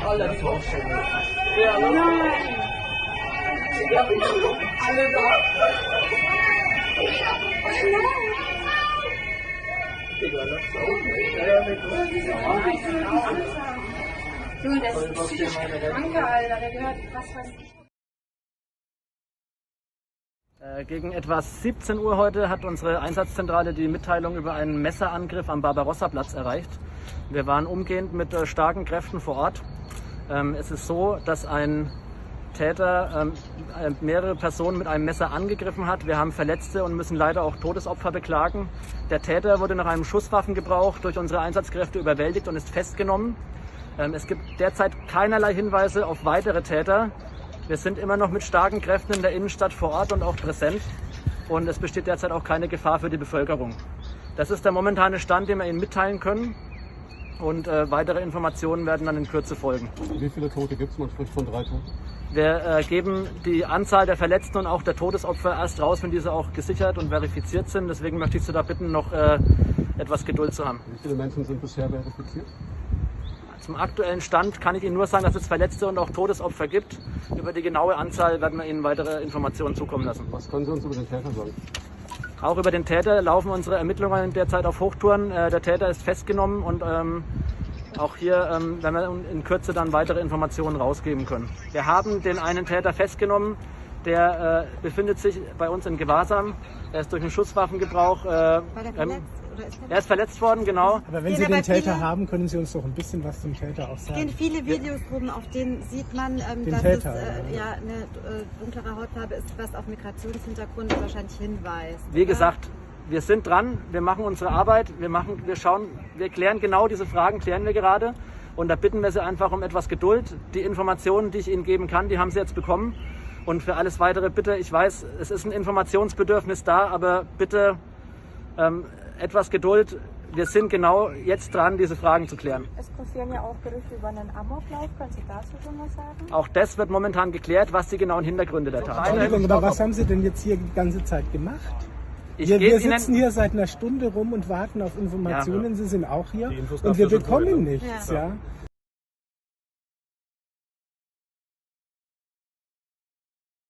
Alles so schön. Ja, nein. Ich hab alle da. Du, das ist psychisch kranke, Alter. Der gehört, was weiß ich. Gegen etwa 17 Uhr heute hat unsere Einsatzzentrale die Mitteilung über einen Messerangriff am Barbarossa-Platz erreicht. Wir waren umgehend mit starken Kräften vor Ort. Es ist so, dass ein Täter mehrere Personen mit einem Messer angegriffen hat. Wir haben Verletzte und müssen leider auch Todesopfer beklagen. Der Täter wurde nach einem Schusswaffengebrauch durch unsere Einsatzkräfte überwältigt und ist festgenommen. Es gibt derzeit keinerlei Hinweise auf weitere Täter. Wir sind immer noch mit starken Kräften in der Innenstadt vor Ort und auch präsent. Und es besteht derzeit auch keine Gefahr für die Bevölkerung. Das ist der momentane Stand, den wir Ihnen mitteilen können. Und weitere Informationen werden dann in Kürze folgen. Wie viele Tote gibt es? Man spricht von 3 Toten. Wir geben die Anzahl der Verletzten und auch der Todesopfer erst raus, wenn diese auch gesichert und verifiziert sind. Deswegen möchte ich Sie da bitten, noch etwas Geduld zu haben. Wie viele Menschen sind bisher verifiziert? Zum aktuellen Stand kann ich Ihnen nur sagen, dass es Verletzte und auch Todesopfer gibt. Über die genaue Anzahl werden wir Ihnen weitere Informationen zukommen lassen. Was können Sie uns über den Täter sagen? Auch über den Täter laufen unsere Ermittlungen derzeit auf Hochtouren. Der Täter ist festgenommen und auch hier werden wir in Kürze dann weitere Informationen rausgeben können. Wir haben den einen Täter festgenommen, der befindet sich bei uns in Gewahrsam. Er ist durch einen Schusswaffengebrauch er ist verletzt worden, genau. Aber wenn Sie den Täter haben, können Sie uns doch ein bisschen was zum Täter auch sagen. Es gehen viele Videos rum, auf denen sieht man, dass Täter, es ja eine dunklere Hautfarbe ist, was auf Migrationshintergrund wahrscheinlich hinweist. Wie gesagt, wir sind dran, wir machen unsere Arbeit, wir klären genau diese Fragen, klären wir gerade. Und da bitten wir Sie einfach um etwas Geduld. Die Informationen, die ich Ihnen geben kann, die haben Sie jetzt bekommen. Und für alles Weitere bitte, ich weiß, es ist ein Informationsbedürfnis da, aber bitte etwas Geduld. Wir sind genau jetzt dran, diese Fragen zu klären. Es kursieren ja auch Gerüchte über einen Amoklauf. Können Sie dazu schon was sagen? Auch das wird momentan geklärt, was die genauen Hintergründe der Tat sind. Aber was haben Sie denn jetzt hier die ganze Zeit gemacht? Wir sitzen hier seit einer Stunde rum und warten auf Informationen. Ja. Sie sind auch hier und wir bekommen nichts. Ja.